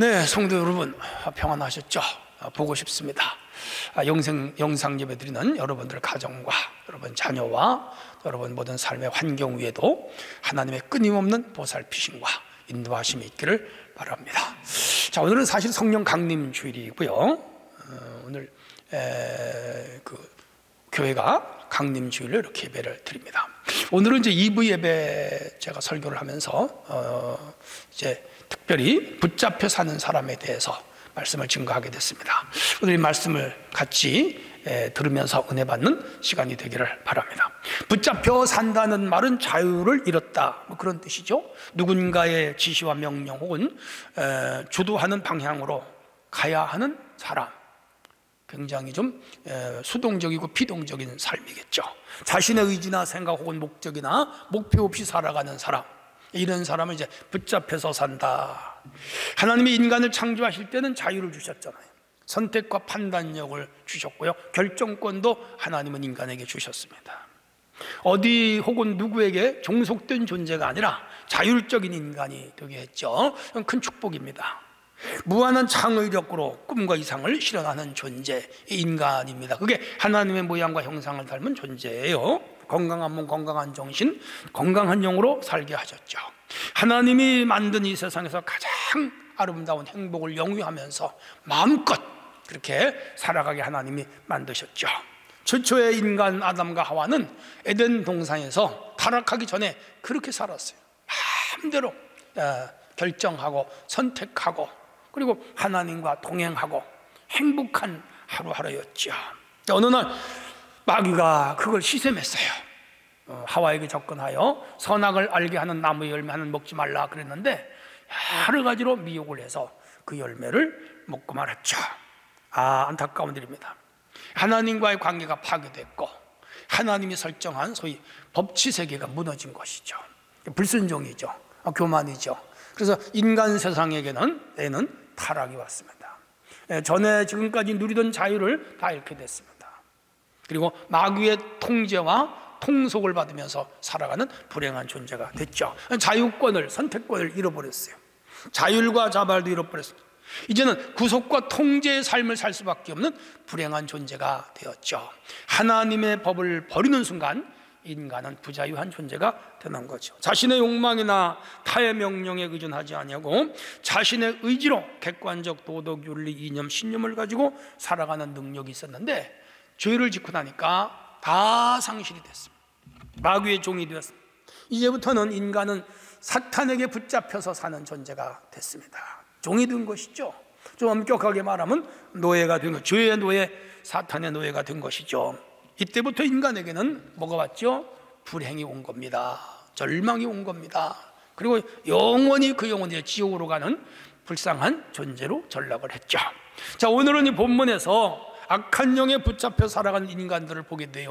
네, 성도 여러분 평안하셨죠? 보고 싶습니다. 영상 예배 드리는 여러분들 가정과 여러분 자녀와 여러분 모든 삶의 환경 위에도 하나님의 끊임없는 보살피심과 인도하심이 있기를 바랍니다. 자, 오늘은 사실 성령 강림 주일이고요. 오늘 교회가 강림 주일로 이렇게 예배를 드립니다. 오늘은 이제 2부 예배 제가 설교를 하면서 이제 특별히 붙잡혀 사는 사람에 대해서 말씀을 증거하게 됐습니다. 오늘 이 말씀을 같이 들으면서 은혜 받는 시간이 되기를 바랍니다. 붙잡혀 산다는 말은 자유를 잃었다, 뭐 그런 뜻이죠. 누군가의 지시와 명령 혹은 주도하는 방향으로 가야 하는 사람, 굉장히 좀 수동적이고 비동적인 삶이겠죠. 자신의 의지나 생각 혹은 목적이나 목표 없이 살아가는 사람, 이런 사람을 이제 붙잡혀서 산다. 하나님이 인간을 창조하실 때는 자유를 주셨잖아요. 선택과 판단력을 주셨고요, 결정권도 하나님은 인간에게 주셨습니다. 어디 혹은 누구에게 종속된 존재가 아니라 자율적인 인간이 되게 했죠. 큰 축복입니다. 무한한 창의력으로 꿈과 이상을 실현하는 존재, 인간입니다. 그게 하나님의 모양과 형상을 닮은 존재예요. 건강한 몸, 건강한 정신, 건강한 영으로 살게 하셨죠. 하나님이 만든 이 세상에서 가장 아름다운 행복을 영위하면서 마음껏 그렇게 살아가게 하나님이 만드셨죠. 최초의 인간 아담과 하와는 에덴 동산에서 타락하기 전에 그렇게 살았어요. 마음대로 결정하고 선택하고, 그리고 하나님과 동행하고 행복한 하루하루였죠. 어느 날 마귀가 그걸 시샘했어요. 하와에게 접근하여 선악을 알게 하는 나무의 열매 하나는 먹지 말라 그랬는데 여러 가지로 미혹을 해서 그 열매를 먹고 말았죠. 안타까운 일입니다. 하나님과의 관계가 파괴됐고 하나님이 설정한 소위 법치세계가 무너진 것이죠. 불순종이죠. 교만이죠. 그래서 인간 세상에게는 타락이 왔습니다. 전에 지금까지 누리던 자유를 다 잃게 됐습니다. 그리고 마귀의 통제와 통속을 받으면서 살아가는 불행한 존재가 됐죠. 자유권을, 선택권을 잃어버렸어요. 자율과 자발도 잃어버렸습니다. 이제는 구속과 통제의 삶을 살 수밖에 없는 불행한 존재가 되었죠. 하나님의 법을 버리는 순간 인간은 부자유한 존재가 되는 거죠. 자신의 욕망이나 타의 명령에 의존하지 아니하고 자신의 의지로 객관적 도덕, 윤리, 이념, 신념을 가지고 살아가는 능력이 있었는데 죄를 짓고 나니까 다 상실이 됐습니다. 마귀의 종이 되었습니다. 이제부터는 인간은 사탄에게 붙잡혀서 사는 존재가 됐습니다. 종이 된 것이죠. 좀 엄격하게 말하면 노예가 된 것, 죄의 노예, 사탄의 노예가 된 것이죠. 이때부터 인간에게는 뭐가 왔죠? 불행이 온 겁니다. 절망이 온 겁니다. 그리고 영원히 그 영혼이 지옥으로 가는 불쌍한 존재로 전락을 했죠. 자, 오늘은 이 본문에서 악한 영에 붙잡혀 살아가는 인간들을 보게 돼요.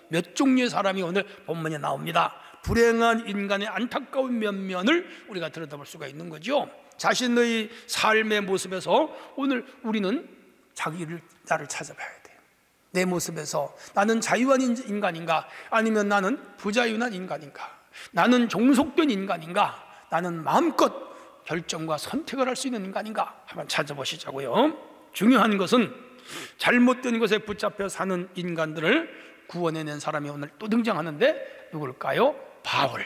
몇 종류의 사람이 오늘 본문에 나옵니다. 불행한 인간의 안타까운 면면을 우리가 들여다볼 수가 있는 거죠. 자신의 삶의 모습에서 오늘 우리는 나를 찾아봐야 돼요. 내 모습에서 나는 자유한 인간인가, 아니면 나는 부자유한 인간인가, 나는 종속된 인간인가, 나는 마음껏 결정과 선택을 할 수 있는 인간인가 한번 찾아보시자고요. 중요한 것은 잘못된 것에 붙잡혀 사는 인간들을 구원해낸 사람이 오늘 또 등장하는데 누굴까요? 바울.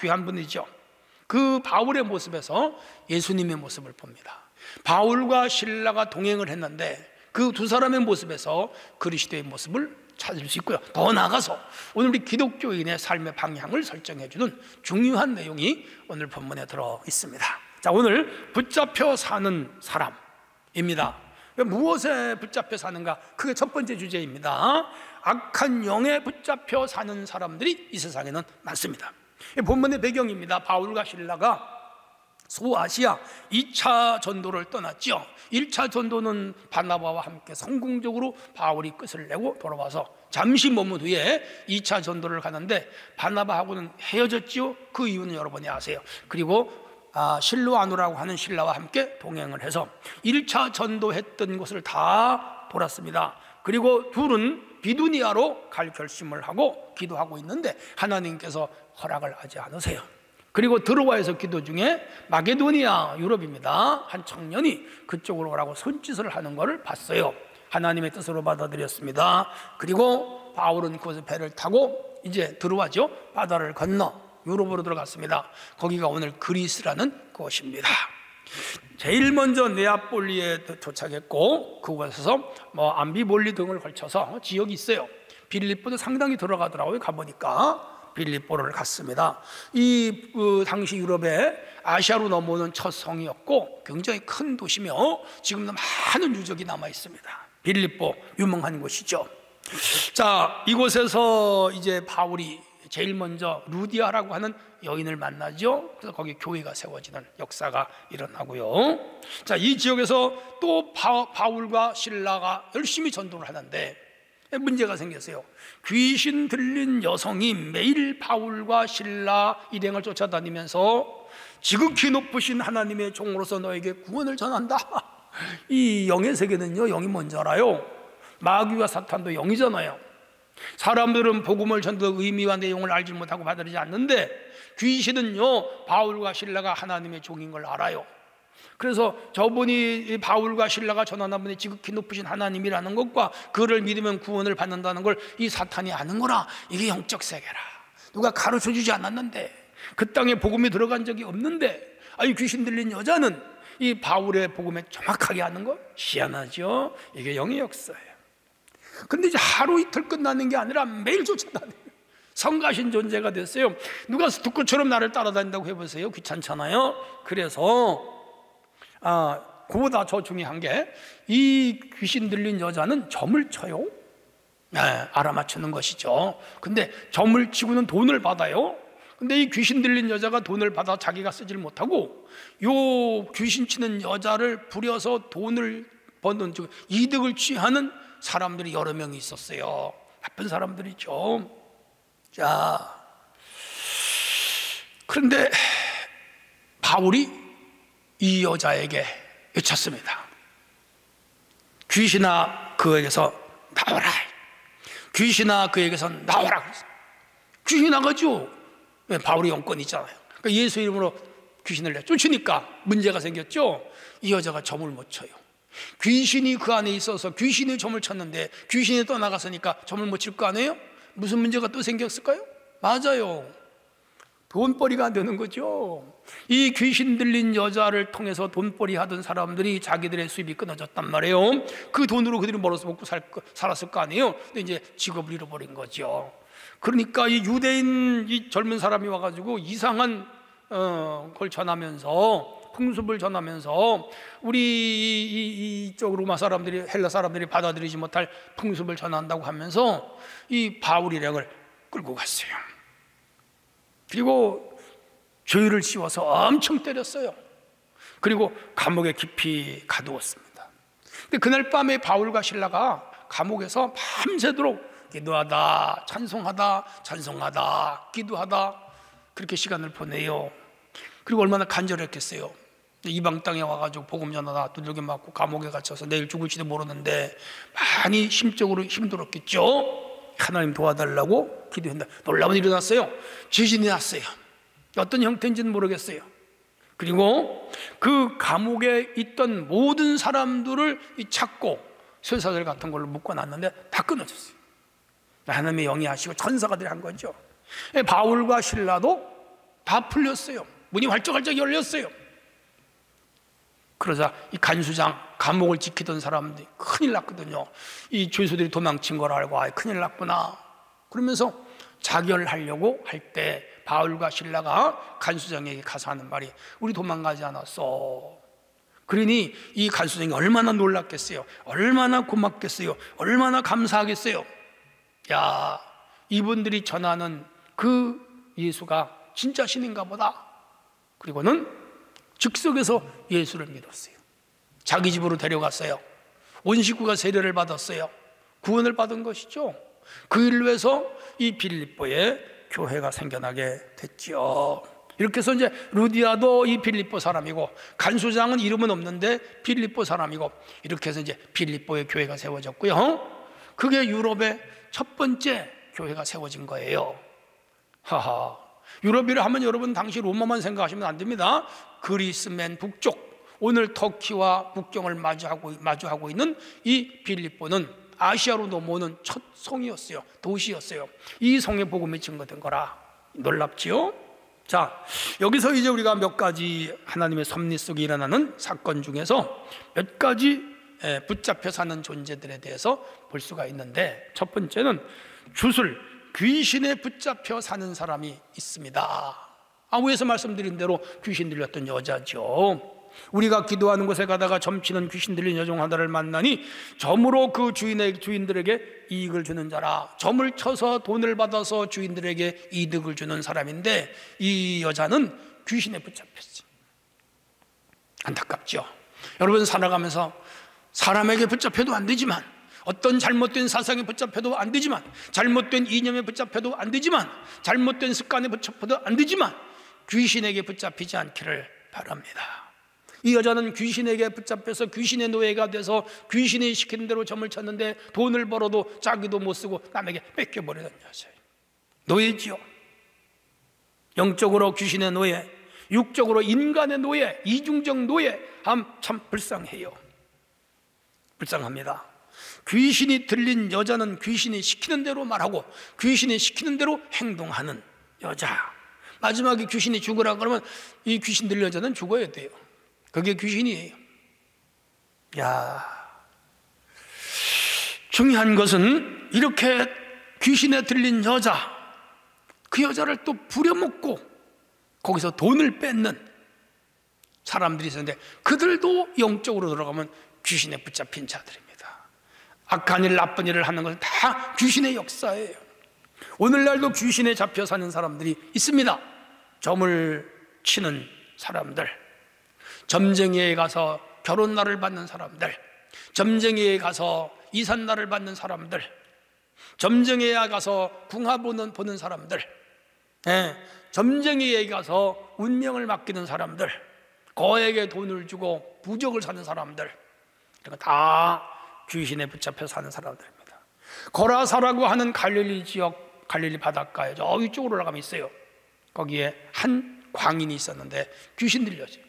귀한 분이죠. 그 바울의 모습에서 예수님의 모습을 봅니다. 바울과 실라가 동행을 했는데 그 두 사람의 모습에서 그리스도의 모습을 찾을 수 있고요. 더 나아가서 오늘 우리 기독교인의 삶의 방향을 설정해 주는 중요한 내용이 오늘 본문에 들어 있습니다. 자, 오늘 붙잡혀 사는 사람입니다. 무엇에 붙잡혀 사는가? 그게 첫 번째 주제입니다. 악한 영에 붙잡혀 사는 사람들이 이 세상에는 많습니다. 본문의 배경입니다. 바울과 실라가 소아시아 2차 전도를 떠났죠. 1차 전도는 바나바와 함께 성공적으로 바울이 끝을 내고 돌아와서 잠시 머문 후에 2차 전도를 가는데 바나바하고는 헤어졌죠. 그 이유는 여러분이 아세요. 그리고 실로아노라고 하는 신라와 함께 동행을 해서 1차 전도했던 곳을 다 돌았습니다. 그리고 둘은 비두니아로 갈 결심을 하고 기도하고 있는데 하나님께서 허락을 하지 않으세요. 그리고 드로아에서 기도 중에 마게도니아 유럽입니다. 한 청년이 그쪽으로 오라고 손짓을 하는 것을 봤어요. 하나님의 뜻으로 받아들였습니다. 그리고 바울은 그곳에 배를 타고 이제 드로아죠. 바다를 건너 유럽으로 들어갔습니다. 거기가 오늘 그리스라는 곳입니다. 제일 먼저 네아폴리에 도착했고 그곳에서 암비볼리 등을 걸쳐서 지역이 있어요. 빌립보도 상당히 들어가더라고요. 가보니까 빌립보를 갔습니다. 이 당시 유럽의 아시아로 넘어오는 첫 성이었고 굉장히 큰 도시며 지금도 많은 유적이 남아 있습니다. 빌립보 유명한 곳이죠. 자, 이곳에서 이제 바울이 제일 먼저 루디아라고 하는 여인을 만나죠. 그래서 거기 교회가 세워지는 역사가 일어나고요. 자, 이 지역에서 또 바울과 실라가 열심히 전도를 하는데 문제가 생겼어요. 귀신 들린 여성이 매일 바울과 실라 일행을 쫓아다니면서 지극히 높으신 하나님의 종으로서 너에게 구원을 전한다. 이 영의 세계는요, 영이 뭔지 알아요? 마귀와 사탄도 영이잖아요. 사람들은 복음을 전도 의미와 내용을 알지 못하고 받아들이지 않는데 귀신은요, 바울과 실라가 하나님의 종인 걸 알아요. 그래서 저분이 바울과 실라가 전하는 분이 지극히 높으신 하나님이라는 것과 그를 믿으면 구원을 받는다는 걸 이 사탄이 아는 거라. 이게 영적 세계라. 누가 가르쳐 주지 않았는데, 그 땅에 복음이 들어간 적이 없는데, 이 귀신 들린 여자는 이 바울의 복음에 정확하게 아는 거 희한하죠. 이게 영의 역사예요. 근데 이제 하루 이틀 끝나는 게 아니라 매일 쫓아다녀요. 성가신 존재가 됐어요. 누가 스토커처럼 나를 따라다닌다고 해보세요. 귀찮잖아요. 그래서 그보다 더 중요한 게 이 귀신 들린 여자는 점을 쳐요. 알아맞추는 것이죠. 근데 점을 치고는 돈을 받아요. 근데 이 귀신 들린 여자가 돈을 받아 자기가 쓰질 못하고 요 귀신 치는 여자를 부려서 돈을 버는 이득을 취하는 사람들이 여러 명이 있었어요. 나쁜 사람들이죠. 자, 그런데 바울이 이 여자에게 외쳤습니다. 귀신아 그에게서 나와라. 귀신아 그에게서 나와라. 귀신이 나가죠. 바울이 영권이 있잖아요. 그러니까 예수 이름으로 귀신을 내쫓으니까 문제가 생겼죠. 이 여자가 점을 못 쳐요. 귀신이 그 안에 있어서 귀신이 점을 쳤는데 귀신이 떠나갔으니까 점을 못 칠 거 아니에요? 무슨 문제가 또 생겼을까요? 맞아요. 돈벌이가 안 되는 거죠. 이 귀신 들린 여자를 통해서 돈벌이 하던 사람들이 자기들의 수입이 끊어졌단 말이에요. 그 돈으로 그들이 벌어서 먹고 살았을 거 아니에요. 근데 이제 직업을 잃어버린 거죠. 그러니까 이 유대인 이 젊은 사람이 와가지고 이상한 걸 전하면서 풍습을 전하면서 우리 이쪽 로마 사람들이 헬라 사람들이 받아들이지 못할 풍습을 전한다고 하면서 이 바울 일행을 끌고 갔어요. 그리고 죄를 씌워서 엄청 때렸어요. 그리고 감옥에 깊이 가두었습니다. 근데 그날 밤에 바울과 실라가 감옥에서 밤새도록 기도하다 찬송하다 기도하다 그렇게 시간을 보내요. 그리고 얼마나 간절했겠어요. 이방 땅에 와가지고 복음 전하다 두들겨 맞고 감옥에 갇혀서 내일 죽을지도 모르는데 많이 심적으로 힘들었겠죠. 하나님 도와달라고 기도했는데 놀라운 일이 일어났어요. 지진이 났어요. 어떤 형태인지는 모르겠어요. 그리고 그 감옥에 있던 모든 사람들을 찾고 쇠사슬 같은 걸로 묶어놨는데 다 끊어졌어요. 하나님의 영이 하시고 천사가들이 한 거죠. 바울과 실라도 다 풀렸어요. 문이 활짝활짝 열렸어요. 그러자 이 간수장, 감옥을 지키던 사람들이 큰일 났거든요. 이 죄수들이 도망친 걸 알고 큰일 났구나 그러면서 자결하려고 할 때 바울과 실라가 간수장에게 가서 하는 말이 우리 도망가지 않았어. 그러니 이 간수장이 얼마나 놀랐겠어요. 얼마나 고맙겠어요. 얼마나 감사하겠어요. 야, 이분들이 전하는 그 예수가 진짜 신인가 보다. 그리고는 즉석에서 예수를 믿었어요. 자기 집으로 데려갔어요. 온 식구가 세례를 받았어요. 구원을 받은 것이죠. 그 일로 해서 이 빌립보에 교회가 생겨나게 됐죠. 이렇게 해서 이제 루디아도 이 빌립보 사람이고 간수장은 이름은 없는데 빌립보 사람이고 이렇게 해서 이제 빌립보의 교회가 세워졌고요. 그게 유럽의 첫 번째 교회가 세워진 거예요. 하하. 유럽이라 하면 여러분 당시 로마만 생각하시면 안 됩니다. 그리스맨 북쪽, 오늘 터키와 국경을 마주하고 있는 이 빌립보는 아시아로 넘어오는 첫 성이었어요. 도시였어요. 이 성에 복음이 증거된 거라. 놀랍지요? 자, 여기서 이제 우리가 몇 가지 하나님의 섭리 속에 일어나는 사건 중에서 몇 가지 붙잡혀 사는 존재들에 대해서 볼 수가 있는데, 첫 번째는 주술, 귀신에 붙잡혀 사는 사람이 있습니다. 위에서 말씀드린 대로 귀신 들렸던 여자죠. 우리가 기도하는 곳에 가다가 점치는 귀신 들린 여종 하나를 만나니 점으로 그 주인들에게 이익을 주는 자라. 점을 쳐서 돈을 받아서 주인들에게 이득을 주는 사람인데, 이 여자는 귀신에 붙잡혔어요. 안타깝죠. 여러분, 살아가면서 사람에게 붙잡혀도 안 되지만, 어떤 잘못된 사상에 붙잡혀도 안 되지만, 잘못된 이념에 붙잡혀도 안 되지만, 잘못된 습관에 붙잡혀도 안 되지만, 귀신에게 붙잡히지 않기를 바랍니다. 이 여자는 귀신에게 붙잡혀서 귀신의 노예가 돼서 귀신이 시키는 대로 점을 쳤는데 돈을 벌어도 자기도 못 쓰고 남에게 뺏겨버리는 여자예요. 노예지요. 영적으로 귀신의 노예, 육적으로 인간의 노예, 이중적 노예, 참 불쌍해요. 불쌍합니다. 귀신이 들린 여자는 귀신이 시키는 대로 말하고 귀신이 시키는 대로 행동하는 여자. 마지막에 귀신이 죽으라 그러면 이 귀신 들린 여자는 죽어야 돼요. 그게 귀신이에요. 중요한 것은 이렇게 귀신에 들린 여자, 그 여자를 또 부려먹고 거기서 돈을 뺏는 사람들이 있었는데, 그들도 영적으로 들어가면 귀신에 붙잡힌 자들입니다. 악한 일, 나쁜 일을 하는 것은 다 귀신의 역사예요. 오늘날도 귀신에 잡혀 사는 사람들이 있습니다. 점을 치는 사람들, 점쟁이에 가서 결혼날을 받는 사람들, 점쟁이에 가서 이삿날을 받는 사람들, 점쟁이에 가서 궁합 보는 사람들, 점쟁이에 가서 운명을 맡기는 사람들, 거액의 돈을 주고 부적을 사는 사람들, 이런 거 다 귀신에 붙잡혀 사는 사람들입니다. 거라사라고 하는 갈릴리 지역, 갈릴리 바닷가에 저 위쪽으로 올라가면 있어요. 거기에 한 광인이 있었는데 귀신 들려져요.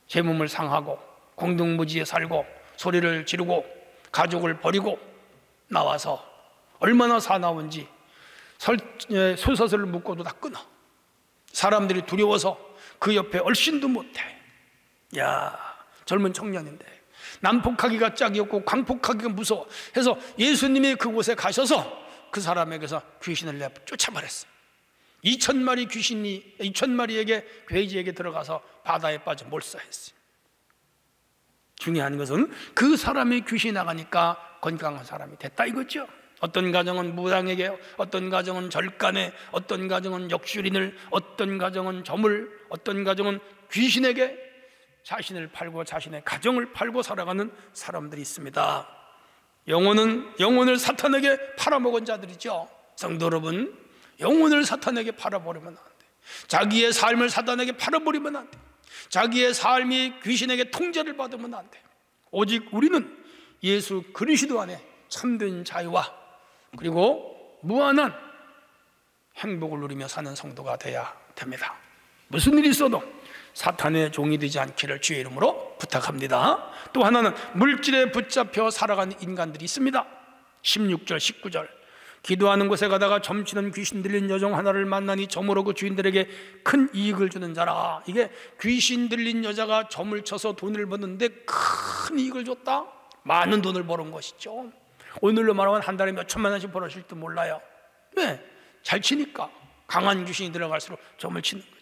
제 몸을 상하고 공동무지에 살고 소리를 지르고 가족을 버리고 나와서 얼마나 사나운지 쇠사슬을 묶고도 다 끊어. 사람들이 두려워서 그 옆에 얼씬도 못해. 젊은 청년인데 난폭하기가 짝이었고 광폭하기가 무서워 해서 예수님이 그곳에 가셔서 그 사람에게서 귀신을 쫓아버렸어요. 2,000마리에게 돼지에게 들어가서 바다에 빠져 몰사했어요. 중요한 것은 그 사람이 귀신이 나가니까 건강한 사람이 됐다 이거죠. 어떤 가정은 무당에게, 어떤 가정은 절간에, 어떤 가정은 역술인을, 어떤 가정은 점을, 어떤 가정은 귀신에게 자신을 팔고 자신의 가정을 팔고 살아가는 사람들이 있습니다. 영혼을 사탄에게 팔아먹은 자들이죠. 성도 여러분, 영혼을 사탄에게 팔아버리면 안 돼. 자기의 삶을 사탄에게 팔아버리면 안 돼. 자기의 삶이 귀신에게 통제를 받으면 안 돼. 오직 우리는 예수 그리스도 안에 참된 자유와 그리고 무한한 행복을 누리며 사는 성도가 되어야 됩니다. 무슨 일이 있어도 사탄의 종이 되지 않기를 주의 이름으로 부탁합니다. 또 하나는 물질에 붙잡혀 살아가는 인간들이 있습니다. 16절 19절 기도하는 곳에 가다가 점치는 귀신 들린 여종 하나를 만나니 점으로 그 주인들에게 큰 이익을 주는 자라. 이게 귀신 들린 여자가 점을 쳐서 돈을 버는데 큰 이익을 줬다? 많은 돈을 버는 것이죠. 오늘로 말하면 한 달에 몇 천만 원씩 벌었을지도 몰라요. 왜? 잘 치니까. 강한 귀신이 들어갈수록 점을 치는 거죠.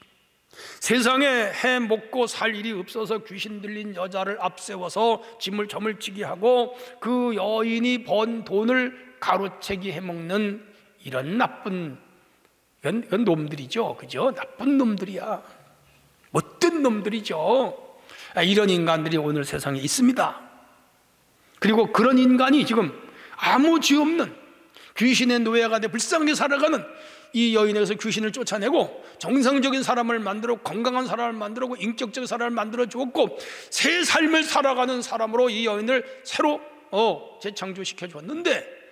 세상에 해 먹고 살 일이 없어서 귀신 들린 여자를 앞세워서 점을 치게 하고 그 여인이 번 돈을 가로채기 해먹는 이런 나쁜 이건 놈들이죠. 그죠? 나쁜 놈들이야. 못된 놈들이죠. 이런 인간들이 오늘 세상에 있습니다. 그리고 그런 인간이 지금 아무 죄 없는 귀신의 노예가 돼 불쌍하게 살아가는 이 여인에게서 귀신을 쫓아내고 정상적인 사람을 만들어 건강한 사람을 만들고 인격적인 사람을 만들어 주었고 새 삶을 살아가는 사람으로 이 여인을 새로 재창조시켜 줬는데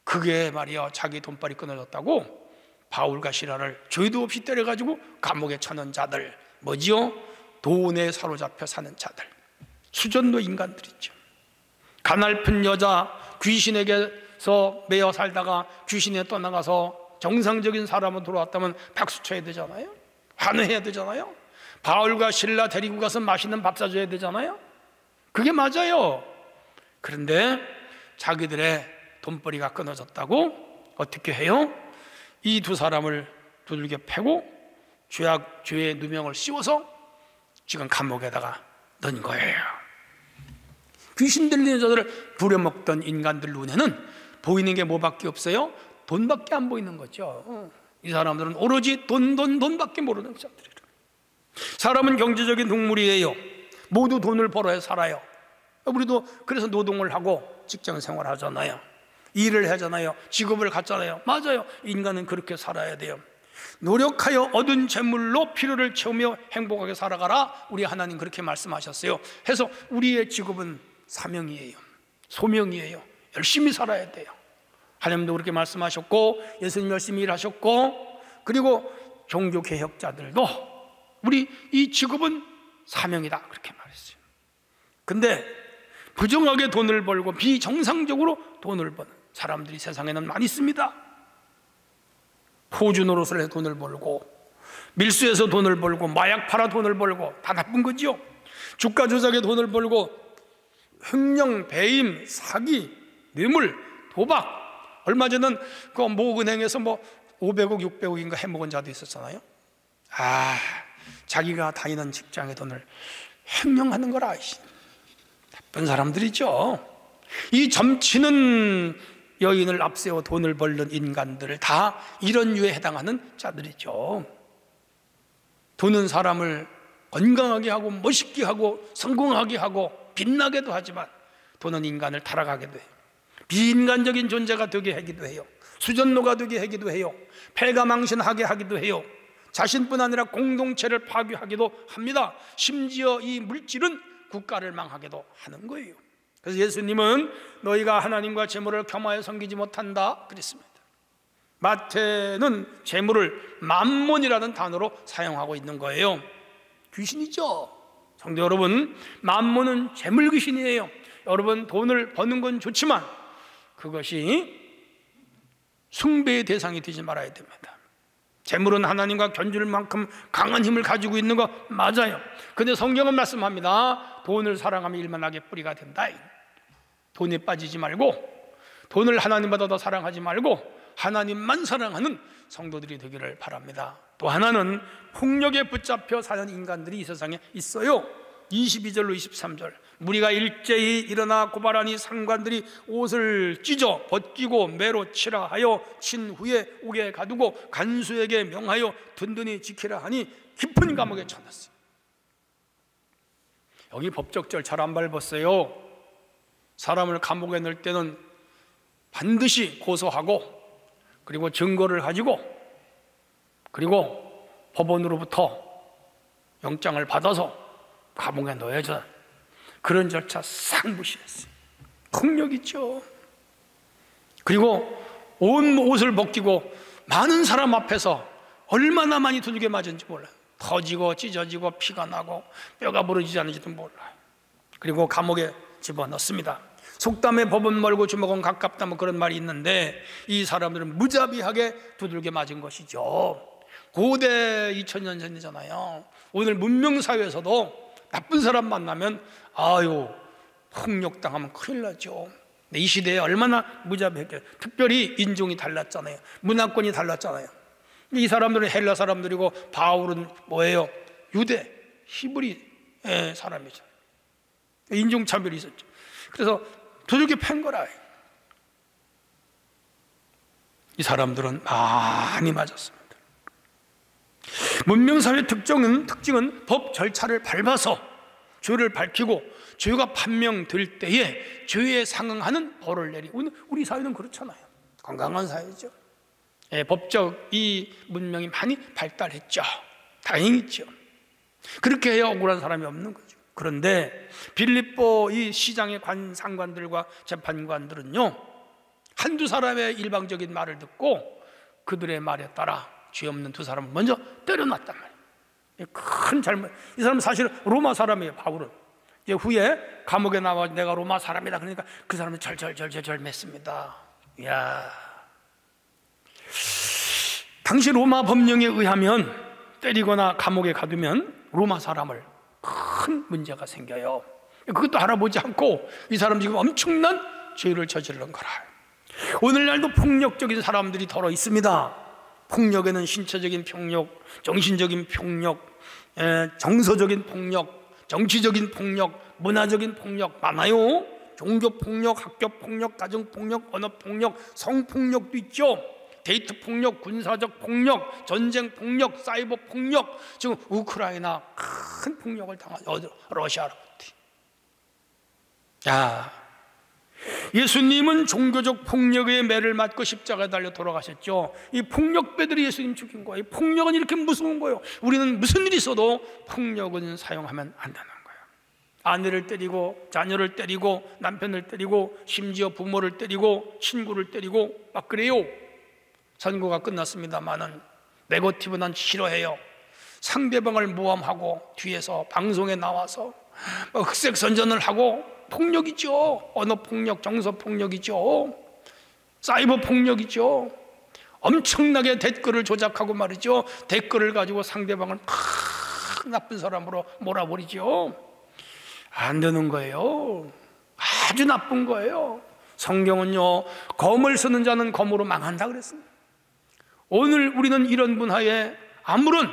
그게 말이야 자기 돈벌이 끊어졌다고 바울과 시라를 죄도 없이 때려가지고 감옥에 쳐넣은 자들, 뭐지요? 돈에 사로잡혀 사는 자들, 수전도 인간들이죠. 가냘픈 여자, 귀신에게서 매여 살다가 귀신에 떠나가서 정상적인 사람으로 돌아왔다면 박수 쳐야 되잖아요. 환호해야 되잖아요. 바울과 실라 데리고 가서 맛있는 밥 사줘야 되잖아요. 그게 맞아요. 그런데 자기들의 돈벌이가 끊어졌다고 어떻게 해요? 이 두 사람을 두들겨 패고 죄의 누명을 씌워서 지금 감옥에다가 넣은 거예요. 귀신 들리는 자들을 부려먹던 인간들 눈에는 보이는 게 뭐밖에 없어요? 돈밖에 안 보이는 거죠. 이 사람들은 오로지 돈밖에 모르는 자들이에요. 사람은 경제적인 동물이에요. 모두 돈을 벌어야 살아요. 우리도 그래서 노동을 하고 직장 생활하잖아요. 일을 하잖아요. 직업을 갖잖아요. 맞아요. 인간은 그렇게 살아야 돼요. 노력하여 얻은 재물로 필요를 채우며 행복하게 살아가라. 우리 하나님 그렇게 말씀하셨어요. 해서 우리의 직업은 사명이에요. 소명이에요. 열심히 살아야 돼요. 하나님도 그렇게 말씀하셨고, 예수님 열심히 일하셨고, 그리고 종교개혁자들도 우리 이 직업은 사명이다 그렇게 말했어요. 근데 부정하게 돈을 벌고 비정상적으로 돈을 버는 사람들이 세상에는 많이 있습니다. 포주 노릇을 해서 돈을 벌고, 밀수해서 돈을 벌고, 마약 팔아 돈을 벌고, 다 나쁜 거죠. 주가 조작에 돈을 벌고, 횡령, 배임, 사기, 뇌물, 도박. 얼마 전에는 그 모 은행에서 뭐 500억, 600억인가 해먹은 자도 있었잖아요. 자기가 다니는 직장의 돈을 횡령하는 거라. 나쁜 사람들이죠. 이 점치는 여인을 앞세워 돈을 벌는 인간들을 다 이런 류에 해당하는 자들이죠. 돈은 사람을 건강하게 하고 멋있게 하고 성공하게 하고 빛나게도 하지만 돈은 인간을 타락하게 돼요. 비인간적인 존재가 되게 하기도 해요. 수전노가 되게 하기도 해요. 패가망신하게 하기도 해요. 자신뿐 아니라 공동체를 파괴하기도 합니다. 심지어 이 물질은 국가를 망하게도 하는 거예요. 그래서 예수님은 너희가 하나님과 재물을 겸하여 섬기지 못한다 그랬습니다. 마태는 재물을 맘몬이라는 단어로 사용하고 있는 거예요. 귀신이죠. 성도 여러분, 맘몬은 재물 귀신이에요. 여러분, 돈을 버는 건 좋지만 그것이 숭배의 대상이 되지 말아야 됩니다. 재물은 하나님과 견줄 만큼 강한 힘을 가지고 있는 거 맞아요. 그런데 성경은 말씀합니다. 돈을 사랑하면 일만하게 뿌리가 된다. 돈에 빠지지 말고, 돈을 하나님보다 더 사랑하지 말고 하나님만 사랑하는 성도들이 되기를 바랍니다. 또 하나는 폭력에 붙잡혀 사는 인간들이 이 세상에 있어요. 22절로 23절, 무리가 일제히 일어나 고발하니 상관들이 옷을 찢어 벗기고 매로 치라 하여 친 후에 옥에 가두고 간수에게 명하여 든든히 지키라 하니 깊은 감옥에 쳐넣었어요. 여기 법적 절차를 안 밟았어요. 사람을 감옥에 넣을 때는 반드시 고소하고, 그리고 증거를 가지고, 그리고 법원으로부터 영장을 받아서 감옥에 넣어야죠. 그런 절차 싹 무시했어요. 폭력이죠. 그리고 온 옷을 벗기고 많은 사람 앞에서 얼마나 많이 두들겨 맞은지 몰라요. 터지고 찢어지고 피가 나고 뼈가 부러지지 않은지도 몰라요. 그리고 감옥에 집어넣습니다. 속담에 법은 멀고 주먹은 가깝다, 뭐 그런 말이 있는데 이 사람들은 무자비하게 두들겨 맞은 것이죠. 고대 2000년 전이잖아요. 오늘 문명사회에서도 나쁜 사람 만나면 폭력당하면 큰일 나죠. 이 시대에 얼마나 무자비했겠어요. 특별히 인종이 달랐잖아요. 문화권이 달랐잖아요. 이 사람들은 헬라 사람들이고 바울은 뭐예요? 유대, 히브리 사람이죠. 인종차별이 있었죠. 그래서 두들겨 팬 거라. 이 사람들은 많이 맞았습니다. 문명사회의 특징은 법 절차를 밟아서 죄를 밝히고 죄가 판명될 때에 죄에 상응하는 벌을 내리고, 우리 사회는 그렇잖아요. 건강한 사회죠. 법적 이 문명이 많이 발달했죠. 다행이죠. 그렇게 해야 억울한 사람이 없는 거죠. 그런데 빌립보 이 시장의 상관들과 재판관들은요, 한두 사람의 일방적인 말을 듣고 그들의 말에 따라 죄 없는 두 사람을 먼저 때려놨단 말이에요. 큰 잘못. 이 사람은 사실은 로마 사람이에요. 바울은 이제 후에 감옥에 나와 내가 로마 사람이다 그러니까 그 사람은 절절절절 맺습니다. 이야, 당시 로마 법령에 의하면 때리거나 감옥에 가두면 로마 사람을 큰 문제가 생겨요. 그것도 알아보지 않고 이 사람 지금 엄청난 죄를 저지른 거라. 오늘날도 폭력적인 사람들이 더러 있습니다. 폭력에는 신체적인 폭력, 정신적인 폭력, 정서적인 폭력, 정치적인 폭력, 문화적인 폭력 많아요. 종교 폭력, 학교 폭력, 가정 폭력, 언어 폭력, 성 폭력도 있죠. 데이트 폭력, 군사적 폭력, 전쟁 폭력, 사이버 폭력. 지금 우크라이나 큰 폭력을 당하죠. 러시아로부터. 야, 예수님은 종교적 폭력의 매를 맞고 십자가에 달려 돌아가셨죠. 이 폭력배들이 예수님 죽인 거예요. 폭력은 이렇게 무서운 거예요. 우리는 무슨 일이 있어도 폭력은 사용하면 안 되는 거예요. 아내를 때리고 자녀를 때리고 남편을 때리고 심지어 부모를 때리고 친구를 때리고 막 그래요. 선거가 끝났습니다마는 네거티브 난 싫어해요. 상대방을 모함하고 뒤에서 방송에 나와서 흑색 선전을 하고 폭력이죠. 언어 폭력, 정서 폭력이죠. 사이버 폭력이죠. 엄청나게 댓글을 조작하고 말이죠. 댓글을 가지고 상대방을 막 나쁜 사람으로 몰아버리죠. 안 되는 거예요. 아주 나쁜 거예요. 성경은요, 검을 쓰는 자는 검으로 망한다 그랬습니다. 오늘 우리는 이런 문화에 아무런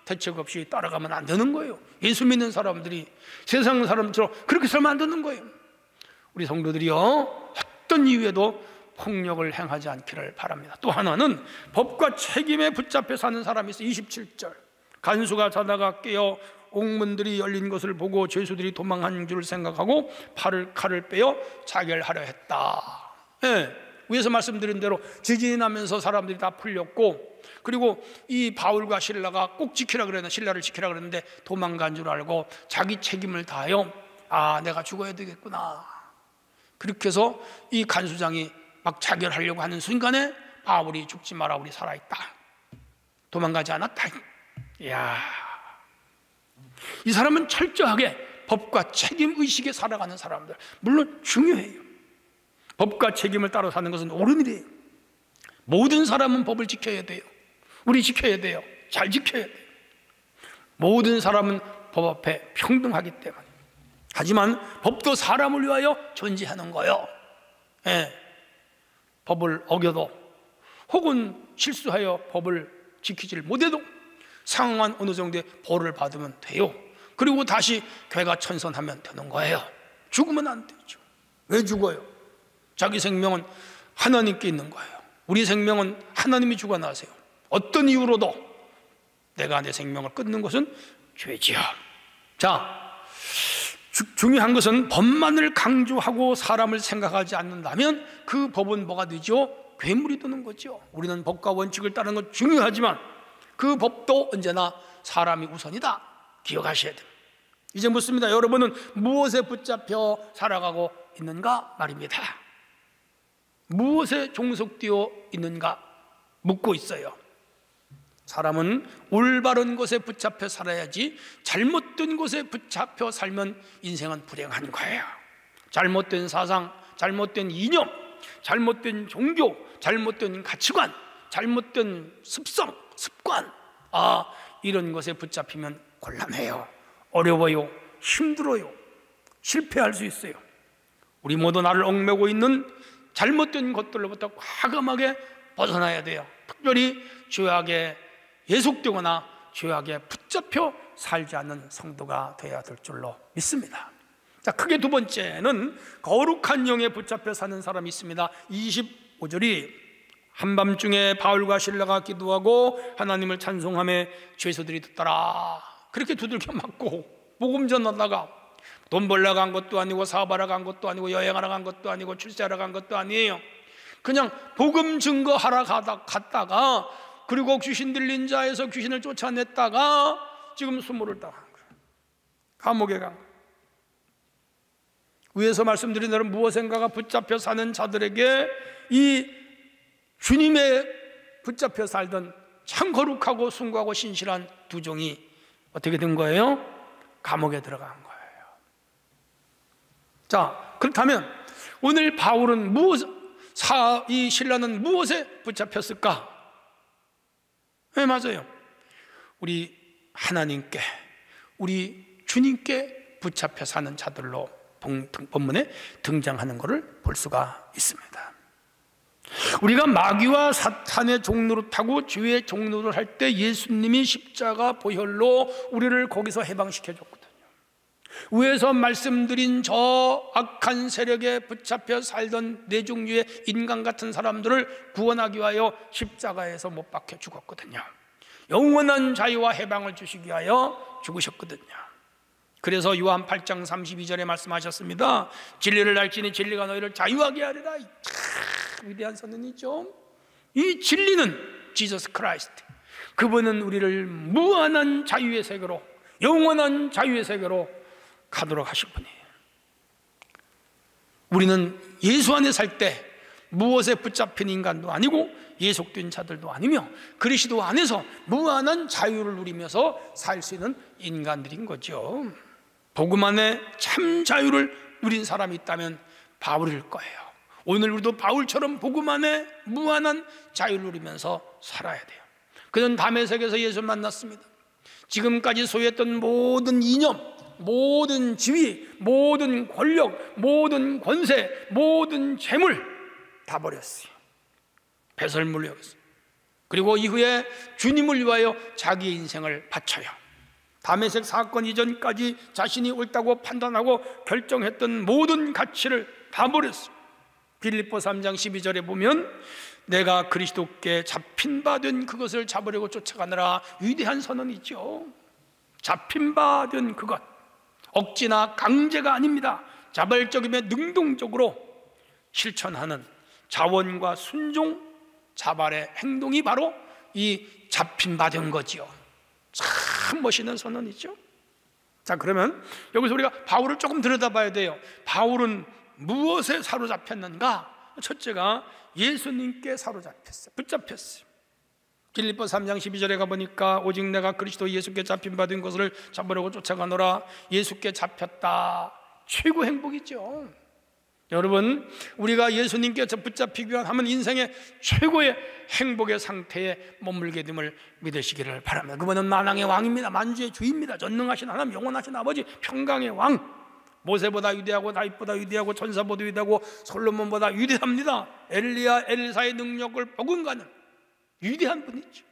대책 없이 따라가면 안 되는 거예요. 예수 믿는 사람들이 세상 사람처럼 그렇게 살면 안 되는 거예요. 우리 성도들이요, 어떤 이유에도 폭력을 행하지 않기를 바랍니다. 또 하나는 법과 책임에 붙잡혀 사는 사람이 있어요. 27절, 간수가 자다가 깨어 옥문들이 열린 것을 보고 죄수들이 도망한 줄 생각하고 칼을 빼어 자결하려 했다. 위에서 말씀드린 대로 지진이 나면서 사람들이 다 풀렸고, 그리고 이 바울과 실라가 꼭 지키라 그랬는데, 실라를 지키라 그랬는데 도망간 줄 알고 자기 책임을 다하여 아, 내가 죽어야 되겠구나. 그렇게 해서 이 간수장이 막 자결하려고 하는 순간에 바울이 죽지 마라, 우리 살아있다, 도망가지 않았다. 이야, 이 사람은 철저하게 법과 책임의식에 살아가는 사람들. 물론 중요해요. 법과 책임을 따라 사는 것은 옳은 일이에요. 모든 사람은 법을 지켜야 돼요. 우리 지켜야 돼요. 잘 지켜야 돼요. 모든 사람은 법 앞에 평등하기 때문에. 하지만 법도 사람을 위하여 존재하는 거예요. 법을 어겨도 혹은 실수하여 법을 지키질 못해도 상황한 어느 정도의 벌을 받으면 돼요. 그리고 다시 개가천선하면 되는 거예요. 죽으면 안 되죠. 왜 죽어요? 자기 생명은 하나님께 있는 거예요. 우리 생명은 하나님이 주관하세요. 어떤 이유로도 내가 내 생명을 끊는 것은 죄지요. 자, 중요한 것은 법만을 강조하고 사람을 생각하지 않는다면 그 법은 뭐가 되죠? 괴물이 되는 거죠. 우리는 법과 원칙을 따르는 건 중요하지만 그 법도 언제나 사람이 우선이다, 기억하셔야 됩니다. 이제 묻습니다. 여러분은 무엇에 붙잡혀 살아가고 있는가 말입니다. 무엇에 종속되어 있는가 묻고 있어요. 사람은 올바른 것에 붙잡혀 살아야지 잘못된 것에 붙잡혀 살면 인생은 불행한 거예요. 잘못된 사상, 잘못된 이념, 잘못된 종교, 잘못된 가치관, 잘못된 습성, 습관, 이런 것에 붙잡히면 곤란해요. 어려워요. 힘들어요. 실패할 수 있어요. 우리 모두 나를 얽매고 있는 잘못된 것들로부터 과감하게 벗어나야 돼요. 특별히 죄악에 예속되거나 죄악에 붙잡혀 살지 않는 성도가 되어야 될 줄로 믿습니다. 자, 크게 두 번째는 거룩한 영에 붙잡혀 사는 사람이 있습니다. 25절이 한밤중에 바울과 실라가 기도하고 하나님을 찬송하며 죄수들이 듣더라. 그렇게 두들겨 맞고 복음 전하다가 돈 벌러 간 것도 아니고 사업하러 간 것도 아니고 여행하러 간 것도 아니고 출세하러 간 것도 아니에요. 그냥 복음 증거하러 갔다가 그리고 귀신 들린 자에서 귀신을 쫓아냈다가 지금 수모를 당한 거예요. 감옥에 간 거예요. 위에서 말씀드린 대로 무엇인가가 붙잡혀 사는 자들에게 이 주님의 붙잡혀 살던 참 거룩하고 숭고하고 신실한 두 종이 어떻게 된 거예요? 감옥에 들어간 거예요. 자, 그렇다면 오늘 바울은 이 신라는 무엇에 붙잡혔을까? 네, 맞아요. 우리 하나님께, 우리 주님께 붙잡혀 사는 자들로 본문에 등장하는 것을 볼 수가 있습니다. 우리가 마귀와 사탄의 종노릇하고 죄의 종노릇을 할 때 예수님이 십자가 보혈로 우리를 거기서 해방시켜 줬거든요. 위에서 말씀드린 저 악한 세력에 붙잡혀 살던 네 종류의 인간 같은 사람들을 구원하기 위하여 십자가에서 못 박혀 죽었거든요. 영원한 자유와 해방을 주시기 위하여 죽으셨거든요. 그래서 요한 8장 32절에 말씀하셨습니다. 진리를 알지니 진리가 너희를 자유하게 하리라. 위대한 선언이죠. 이 진리는 지저스 크라이스트, 그분은 우리를 무한한 자유의 세계로, 영원한 자유의 세계로 가도록 하실 분이에요. 우리는 예수 안에 살 때 무엇에 붙잡힌 인간도 아니고 예속된 자들도 아니며 그리스도 안에서 무한한 자유를 누리면서 살 수 있는 인간들인 거죠. 복음 안에 참 자유를 누린 사람이 있다면 바울일 거예요. 오늘 우리도 바울처럼 복음 안에 무한한 자유를 누리면서 살아야 돼요. 그는 다메섹에서 예수를 만났습니다. 지금까지 소유했던 모든 이념, 모든 지위, 모든 권력, 모든 권세, 모든 재물 다 버렸어요. 배설물이었어요. 그리고 이후에 주님을 위하여 자기의 인생을 바쳐요. 다메섹 사건 이전까지 자신이 옳다고 판단하고 결정했던 모든 가치를 다 버렸어요. 빌립보 3장 12절에 보면 내가 그리스도께 잡힌 바 된 그것을 잡으려고 쫓아가느라, 위대한 선언이죠. 잡힌 바 된 그것, 억지나 강제가 아닙니다. 자발적이며 능동적으로 실천하는 자원과 순종, 자발의 행동이 바로 이 잡힌 바 된 거지요. 참 멋있는 선언이죠. 자, 그러면 여기서 우리가 바울을 조금 들여다봐야 돼요. 바울은 무엇에 사로잡혔는가? 첫째가 예수님께 사로잡혔어요. 붙잡혔어요. 빌립보 3장 12절에 가보니까 오직 내가 그리스도 예수께 잡힌 바 된 것을 잡으려고 쫓아가노라. 예수께 잡혔다. 최고 행복이죠. 여러분, 우리가 예수님께 붙잡히기 위하면 인생의 최고의 행복의 상태에 머물게 됨을 믿으시기를 바랍니다. 그분은 만왕의 왕입니다. 만주의 주입니다. 전능하신 하나님, 영원하신 아버지, 평강의 왕. 모세보다 위대하고 다윗보다 위대하고 천사보다 위대하고 솔로몬보다 위대합니다. 엘리야, 엘사의 능력을 버금가는 위대한 분이죠.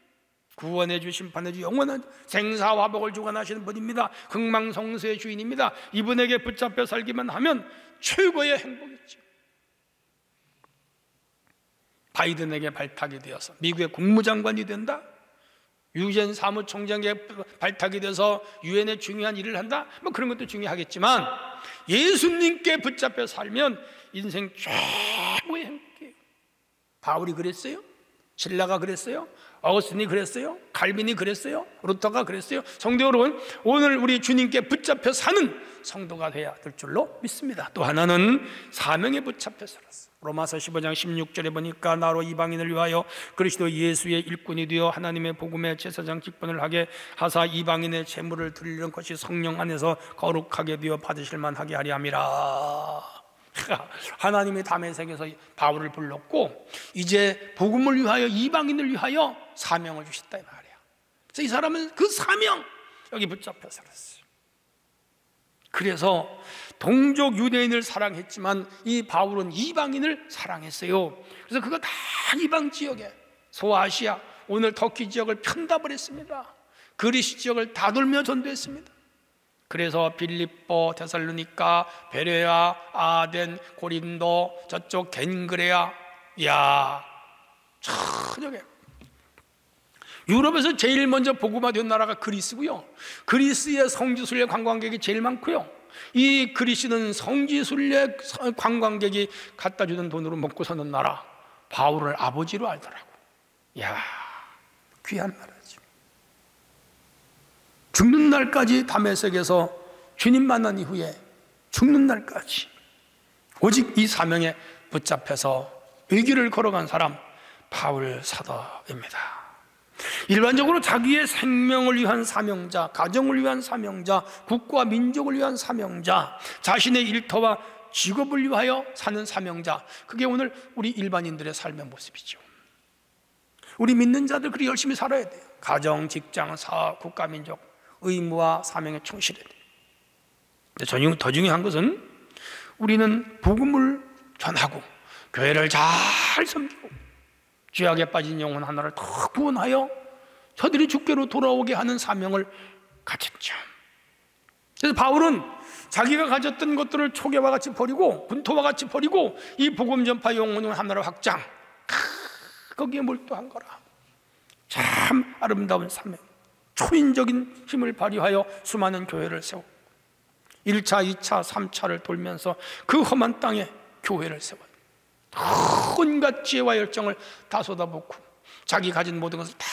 구원해 주, 심판해 주, 영원한 생사화복을 주관하시는 분입니다. 흥망성쇠의 주인입니다. 이분에게 붙잡혀 살기만 하면 최고의 행복이죠. 바이든에게 발탁이 되어서 미국의 국무장관이 된다, 유엔 사무총장에게 발탁이 돼서 유엔의 중요한 일을 한다, 뭐 그런 것도 중요하겠지만 예수님께 붙잡혀 살면 인생 최고의 행복이에요. 바울이 그랬어요? 신라가 그랬어요? 어거스틴이 그랬어요? 칼빈이 그랬어요? 루터가 그랬어요? 성도 여러분, 오늘 우리 주님께 붙잡혀 사는 성도가 되어야 될 줄로 믿습니다. 또 하나는 사명에 붙잡혀 살았어요. 로마서 15장 16절에 보니까 나로 이방인을 위하여 그리스도 예수의 일꾼이 되어 하나님의 복음의 제사장 직분을 하게 하사 이방인의 제물을 드리는 것이 성령 안에서 거룩하게 되어 받으실 만하게 하리 함이라. 하나님이 다메섹에서 바울을 불렀고 이제 복음을 위하여, 이방인을 위하여 사명을 주셨다 이 말이야. 그래서 이 사람은 그 사명 여기 붙잡혀 살았어요. 그래서 동족 유대인을 사랑했지만 이 바울은 이방인을 사랑했어요. 그래서 그거 다 이방 지역에, 소아시아, 오늘 터키 지역을 편다버렸습니다. 그리스 지역을 다 돌며 전도했습니다. 그래서 빌립보, 데살로니가, 베레아, 아덴, 고린도, 저쪽 겐그레아, 저녁에 유럽에서 제일 먼저 복음화된 나라가 그리스고요. 그리스의 성지순례 관광객이 제일 많고요. 이 그리스는 성지순례 관광객이 갖다 주는 돈으로 먹고 사는 나라. 바울을 아버지로 알더라고. 귀한 나라죠. 죽는 날까지 다메섹에서 주님 만난 이후에 죽는 날까지 오직 이 사명에 붙잡혀서 의기를 걸어간 사람, 바울 사도입니다. 일반적으로 자기의 생명을 위한 사명자, 가정을 위한 사명자, 국가 민족을 위한 사명자, 자신의 일터와 직업을 위하여 사는 사명자, 그게 오늘 우리 일반인들의 삶의 모습이죠. 우리 믿는 자들 그리 열심히 살아야 돼요. 가정, 직장, 사업, 국가 민족, 의무와 사명에 충실해야 돼요. 근데 더 중요한 것은 우리는 복음을 전하고 교회를 잘 섬기고 죄악에 빠진 영혼 하나를 더 구원하여 저들이 주께로 돌아오게 하는 사명을 가졌죠. 그래서 바울은 자기가 가졌던 것들을 초계와 같이 버리고 분토와 같이 버리고 이 복음 전파 영혼 하나를 확장, 거기에 몰두한 거라. 참 아름다운 사명, 초인적인 힘을 발휘하여 수많은 교회를 세우고 1차, 2차, 3차를 돌면서 그 험한 땅에 교회를 세워요. 온갖 지혜와 열정을 다 쏟아붓고 자기 가진 모든 것을 다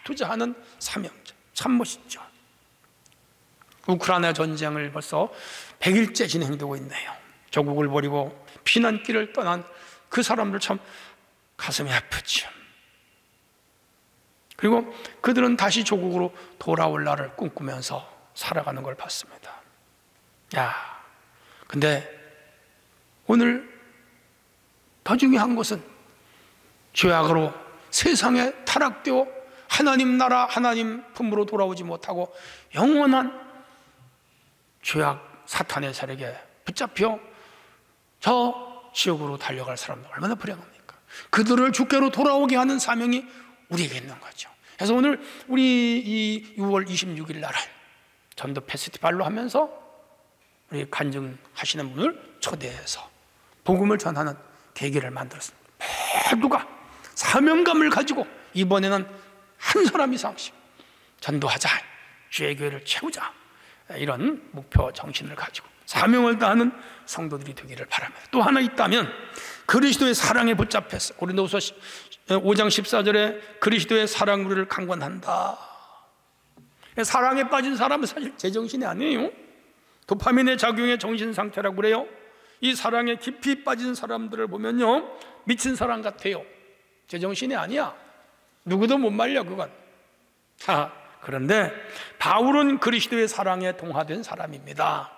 투자하는 사명자, 참 멋있죠. 우크라이나 전쟁을 벌써 100일째 진행되고 있네요. 조국을 버리고 피난길을 떠난 그 사람들 참 가슴이 아프죠. 그리고 그들은 다시 조국으로 돌아올 날을 꿈꾸면서 살아가는 걸 봤습니다. 근데 오늘 더 중요한 것은 죄악으로 세상에 타락되어 하나님 나라, 하나님 품으로 돌아오지 못하고 영원한 죄악 사탄의 세력에 붙잡혀 저 지옥으로 달려갈 사람들 얼마나 불행합니까? 그들을 주께로 돌아오게 하는 사명이 우리에게 있는 거죠. 그래서 오늘 우리 이 6월 26일 날을 전도 페스티벌로 하면서 우리 간증하시는 분을 초대해서 복음을 전하는 계기를 만들었습니다. 모두가 사명감을 가지고 이번에는 한 사람 이상씩 전도하자, 주의 교회를 채우자, 이런 목표 정신을 가지고 사명을 다하는 성도들이 되기를 바랍니다. 또 하나 있다면 그리스도의 사랑에 붙잡혀서 고린도후서 5장 14절에 그리스도의 사랑 우리를 강권한다. 사랑에 빠진 사람은 사실 제정신이 아니에요. 도파민의 작용에 정신 상태라고 그래요. 이 사랑에 깊이 빠진 사람들을 보면요, 미친 사람 같아요. 제정신이 아니야. 누구도 못 말려 그건. 그런데 바울은 그리스도의 사랑에 동화된 사람입니다.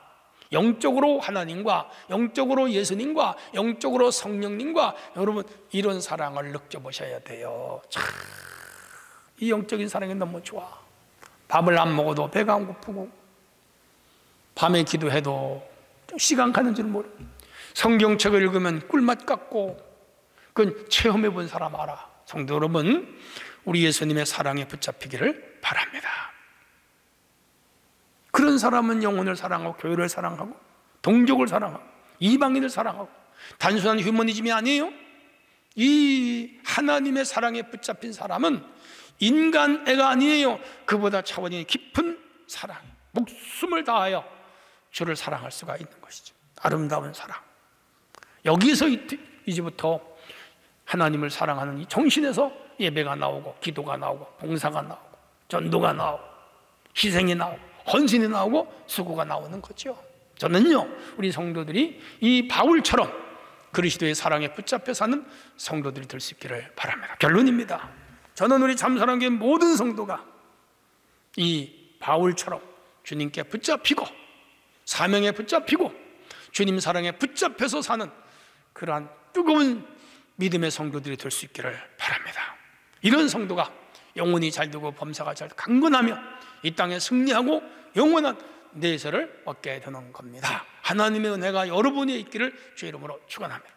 영적으로 하나님과, 영적으로 예수님과, 영적으로 성령님과, 여러분 이런 사랑을 느껴보셔야 돼요. 이 영적인 사랑이 너무 좋아. 밥을 안 먹어도 배가 안 고프고, 밤에 기도해도 시간 가는 줄 모르고, 성경책을 읽으면 꿀맛 같고, 그건 체험해 본 사람 알아. 성도 여러분, 우리 예수님의 사랑에 붙잡히기를 바랍니다. 그런 사람은 영혼을 사랑하고 교회를 사랑하고 동족을 사랑하고 이방인을 사랑하고 단순한 휴머니즘이 아니에요. 이 하나님의 사랑에 붙잡힌 사람은 인간애가 아니에요. 그보다 차원이 깊은 사랑, 목숨을 다하여 주를 사랑할 수가 있는 것이죠. 아름다운 사랑. 여기서 이제부터 하나님을 사랑하는 이 정신에서 예배가 나오고 기도가 나오고 봉사가 나오고 전도가 나오고 희생이 나오고 헌신이 나오고 수고가 나오는 거죠. 저는요, 우리 성도들이 이 바울처럼 그리스도의 사랑에 붙잡혀 사는 성도들이 될 수 있기를 바랍니다. 결론입니다. 저는 우리 참사랑교회 모든 성도가 이 바울처럼 주님께 붙잡히고 사명에 붙잡히고 주님 사랑에 붙잡혀서 사는 그러한 뜨거운 믿음의 성도들이 될 수 있기를 바랍니다. 이런 성도가 영혼이 잘되고 범사가 잘 강건하며 이 땅에 승리하고 영원한 내세를 얻게 되는 겁니다. 하나님의 은혜가 여러분이 있기를 주의 이름으로 축원합니다.